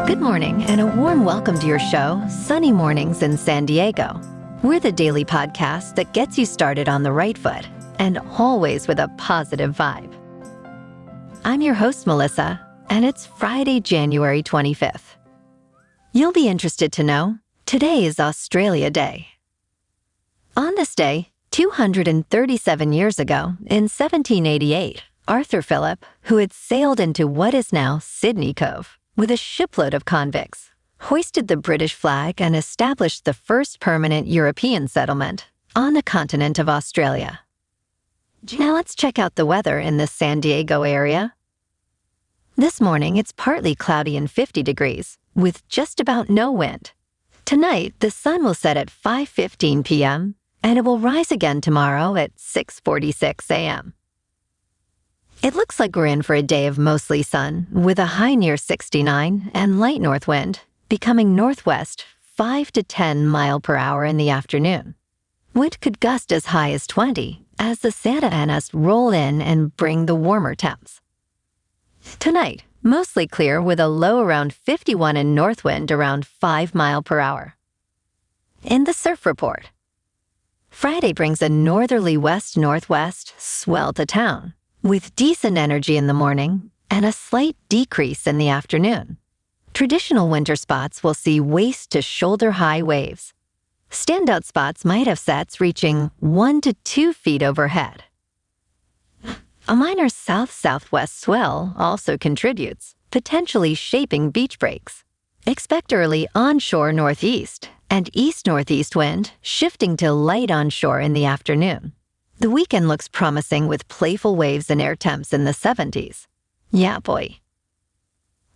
Good morning and a warm welcome to your show, Sunny Mornings in San Diego. We're the daily podcast that gets you started on the right foot and always with a positive vibe. I'm your host, Melissa, and it's Friday, January 25th. You'll be interested to know, today is Australia Day. On this day, 237 years ago, in 1788, Arthur Phillip, who had sailed into what is now Sydney Cove with a shipload of convicts, hoisted the British flag and established the first permanent European settlement on the continent of Australia. Now let's check out the weather in the San Diego area. This morning, it's partly cloudy and 50 degrees, with just about no wind. Tonight, the sun will set at 5:15 p.m., and it will rise again tomorrow at 6:46 a.m. It looks like we're in for a day of mostly sun, with a high near 69 and light north wind, becoming northwest 5 to 10 mile per hour in the afternoon. Wind could gust as high as 20 as the Santa Anas roll in and bring the warmer temps. Tonight, mostly clear with a low around 51 and north wind around 5 mile per hour. In the surf report, Friday brings a northerly west-northwest swell to town, with decent energy in the morning and a slight decrease in the afternoon. Traditional winter spots will see waist to shoulder high waves. Standout spots might have sets reaching 1 to 2 feet overhead. A minor south-southwest swell also contributes, potentially shaping beach breaks. Expect early onshore northeast and east-northeast wind shifting to light onshore in the afternoon. The weekend looks promising with playful waves and air temps in the 70s. Yeah, boy.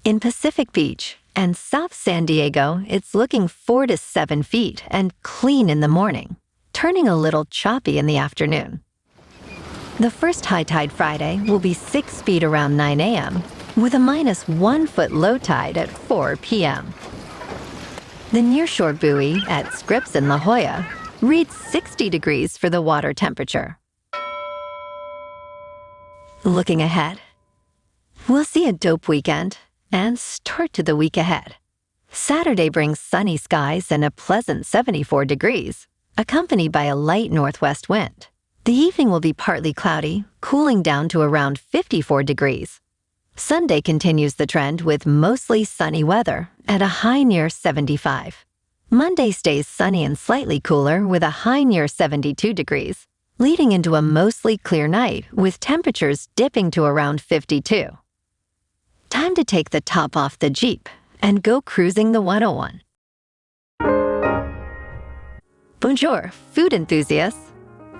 In Pacific Beach and South San Diego, it's looking 4 to 7 feet and clean in the morning, turning a little choppy in the afternoon. The first high tide Friday will be 6 feet around 9 a.m., with a -1 foot low tide at 4 p.m. The nearshore buoy at Scripps in La Jolla reads 60 degrees for the water temperature. Looking ahead, we'll see a dope weekend and start to the week ahead. Saturday brings sunny skies and a pleasant 74 degrees, accompanied by a light northwest wind. The evening will be partly cloudy, cooling down to around 54 degrees. Sunday continues the trend with mostly sunny weather at a high near 75. Monday stays sunny and slightly cooler with a high near 72 degrees, leading into a mostly clear night with temperatures dipping to around 52. Time to take the top off the Jeep and go cruising the 101. Bonjour, food enthusiasts.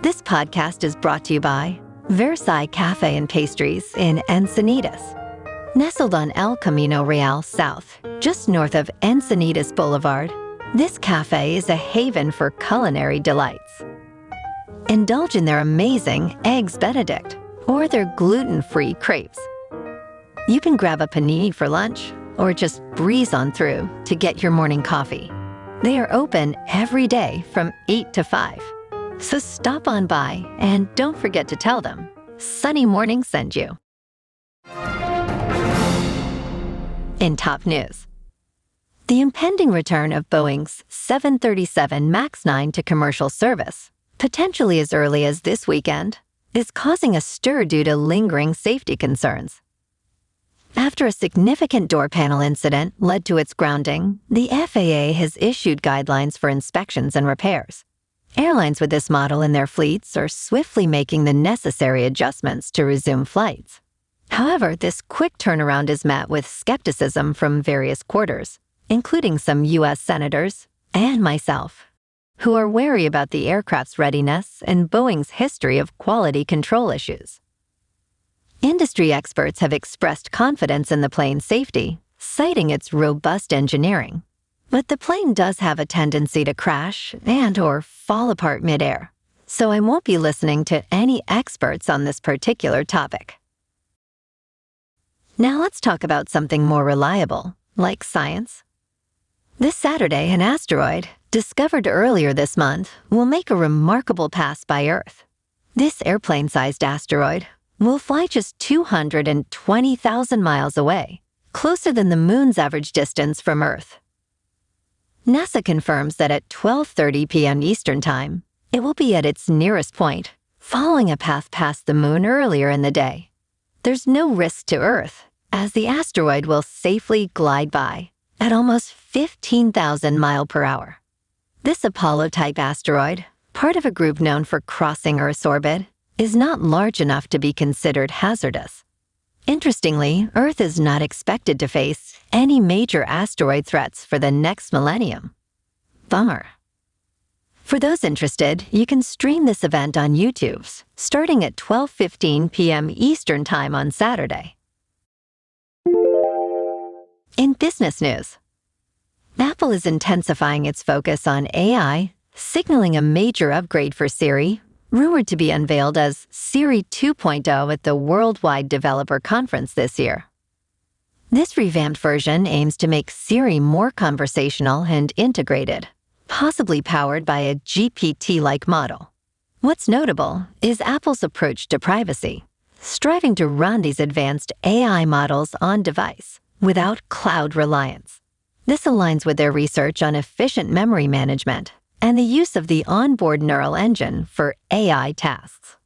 This podcast is brought to you by Versailles Cafe and Pastries in Encinitas. Nestled on El Camino Real South, just north of Encinitas Boulevard, this cafe is a haven for culinary delights. Indulge in their amazing Eggs Benedict or their gluten-free crepes. You can grab a panini for lunch or just breeze on through to get your morning coffee. They are open every day from 8 to 5. So stop on by and don't forget to tell them Sunny Morning sent you. In top news, the impending return of Boeing's 737 MAX 9 to commercial service, potentially as early as this weekend, is causing a stir due to lingering safety concerns. After a significant door panel incident led to its grounding, the FAA has issued guidelines for inspections and repairs. Airlines with this model in their fleets are swiftly making the necessary adjustments to resume flights. However, this quick turnaround is met with skepticism from various quarters, including some U.S. senators and myself, who are wary about the aircraft's readiness and Boeing's history of quality control issues. Industry experts have expressed confidence in the plane's safety, citing its robust engineering. But the plane does have a tendency to crash and/or fall apart midair, so I won't be listening to any experts on this particular topic. Now let's talk about something more reliable, like science. This Saturday, an asteroid, discovered earlier this month, will make a remarkable pass by Earth. This airplane-sized asteroid will fly just 220,000 miles away closer than the moon's average distance from Earth. NASA confirms that at 12:30 p.m. Eastern Time, it will be at its nearest point, following a path past the moon earlier in the day. There's no risk to Earth, as the asteroid will safely glide by at almost 15,000 miles per hour. This Apollo-type asteroid, part of a group known for crossing Earth's orbit, is not large enough to be considered hazardous. Interestingly, Earth is not expected to face any major asteroid threats for the next millennium. Bummer. For those interested, you can stream this event on YouTube, starting at 12:15 p.m. Eastern Time on Saturday. In business news, Apple is intensifying its focus on AI, signaling a major upgrade for Siri, rumored to be unveiled as Siri 2.0 at the Worldwide Developer Conference this year. This revamped version aims to make Siri more conversational and integrated, possibly powered by a GPT-like model. What's notable is Apple's approach to privacy, striving to run these advanced AI models on device without cloud reliance. This aligns with their research on efficient memory management and the use of the onboard neural engine for AI tasks.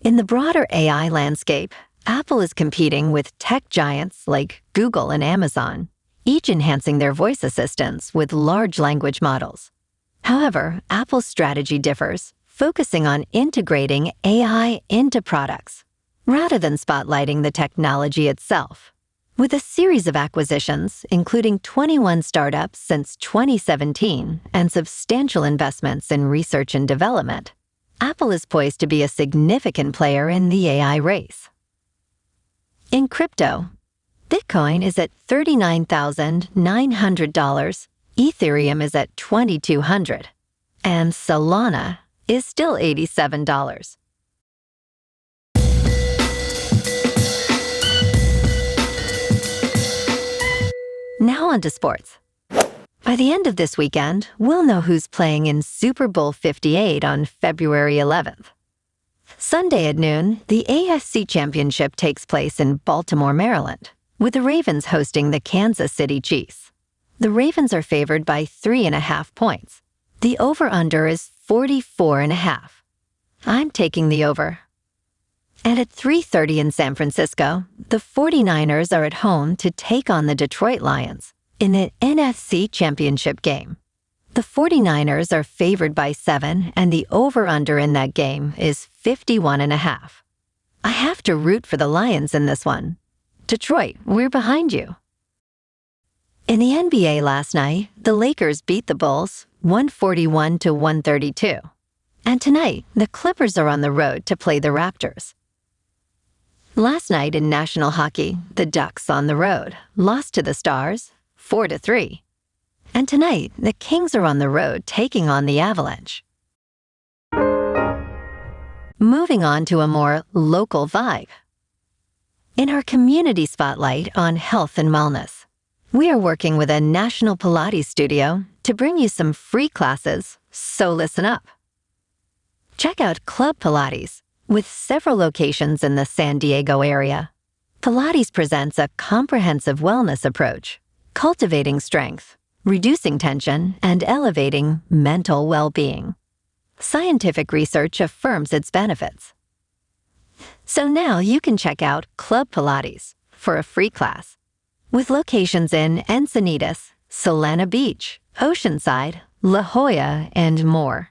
In the broader AI landscape, Apple is competing with tech giants like Google and Amazon, each enhancing their voice assistants with large language models. However, Apple's strategy differs, focusing on integrating AI into products, rather than spotlighting the technology itself. With a series of acquisitions, including 21 startups since 2017 and substantial investments in research and development, Apple is poised to be a significant player in the AI race. In crypto, Bitcoin is at $39,900, Ethereum is at $2,200, and Solana is still $87. Now on to sports. By the end of this weekend, we'll know who's playing in Super Bowl 58 on February 11th. Sunday at noon, the AFC Championship takes place in Baltimore, Maryland, with the Ravens hosting the Kansas City Chiefs. The Ravens are favored by 3.5 points. The over-under is 44.5. I'm taking the over. And at 3:30 in San Francisco, the 49ers are at home to take on the Detroit Lions in the NFC Championship game. The 49ers are favored by 7, and the over-under in that game is 51.5. I have to root for the Lions in this one. Detroit, we're behind you. In the NBA last night, the Lakers beat the Bulls 141-132. And tonight, the Clippers are on the road to play the Raptors. Last night in National Hockey, the Ducks on the road lost to the Stars 4-3. And tonight, the Kings are on the road taking on the Avalanche. Moving on to a more local vibe. In our community spotlight on health and wellness, we are working with a national Pilates studio to bring you some free classes, so listen up. Check out Club Pilates, with several locations in the San Diego area. Pilates presents a comprehensive wellness approach, cultivating strength, reducing tension, and elevating mental well-being. Scientific research affirms its benefits. So now you can check out Club Pilates for a free class, with locations in Encinitas, Solana Beach, Oceanside, La Jolla, and more.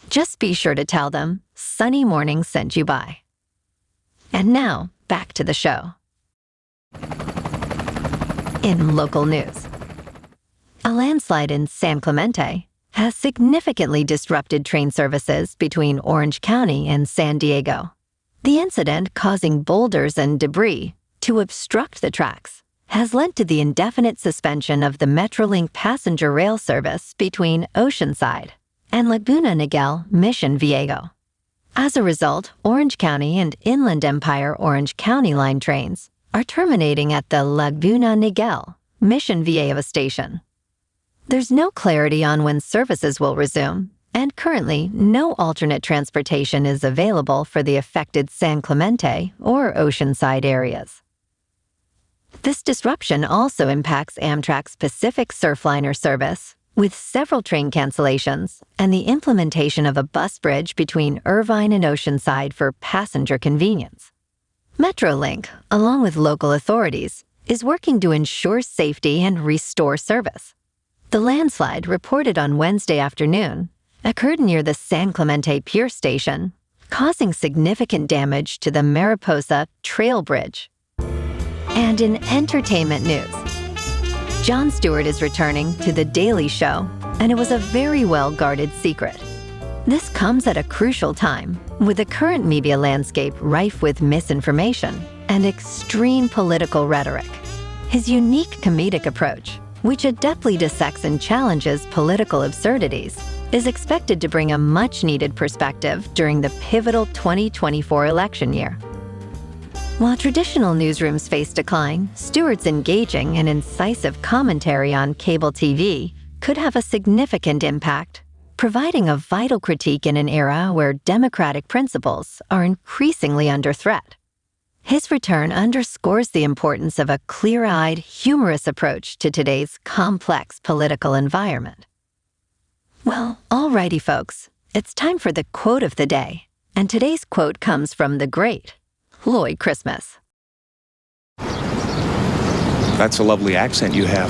Just be sure to tell them Sunny Morning sent you by. And now, back to the show. In local news, a landslide in San Clemente has significantly disrupted train services between Orange County and San Diego. The incident, causing boulders and debris to obstruct the tracks, has led to the indefinite suspension of the Metrolink passenger rail service between Oceanside and Laguna Niguel Mission Viejo. As a result, Orange County and Inland Empire Orange County line trains are terminating at the Laguna Niguel Mission Viejo station. There's no clarity on when services will resume, and currently no alternate transportation is available for the affected San Clemente or Oceanside areas. This disruption also impacts Amtrak's Pacific Surfliner service, with several train cancellations and the implementation of a bus bridge between Irvine and Oceanside for passenger convenience. Metrolink, along with local authorities, is working to ensure safety and restore service. The landslide, reported on Wednesday afternoon, occurred near the San Clemente Pier station, causing significant damage to the Mariposa Trail Bridge. And in entertainment news, Jon Stewart is returning to The Daily Show, and it was a very well-guarded secret. This comes at a crucial time, with the current media landscape rife with misinformation and extreme political rhetoric. His unique comedic approach, which adeptly dissects and challenges political absurdities, is expected to bring a much-needed perspective during the pivotal 2024 election year. While traditional newsrooms face decline, Stewart's engaging and incisive commentary on cable TV could have a significant impact, providing a vital critique in an era where democratic principles are increasingly under threat. His return underscores the importance of a clear-eyed, humorous approach to today's complex political environment. Well, alrighty folks, it's time for the quote of the day, and today's quote comes from the great Lloyd Christmas. That's a lovely accent you have.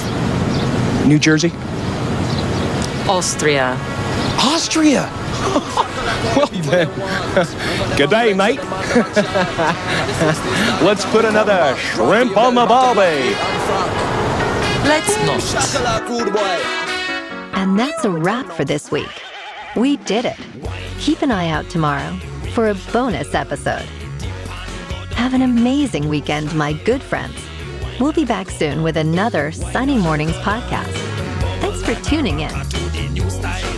New Jersey? Austria. Austria! Well then, good day, mate. Let's put another shrimp on the barbie. Let's not. And that's a wrap for this week. We did it. Keep an eye out tomorrow for a bonus episode. Have an amazing weekend, my good friends. We'll be back soon with another Sunny Mornings podcast. Thanks for tuning in.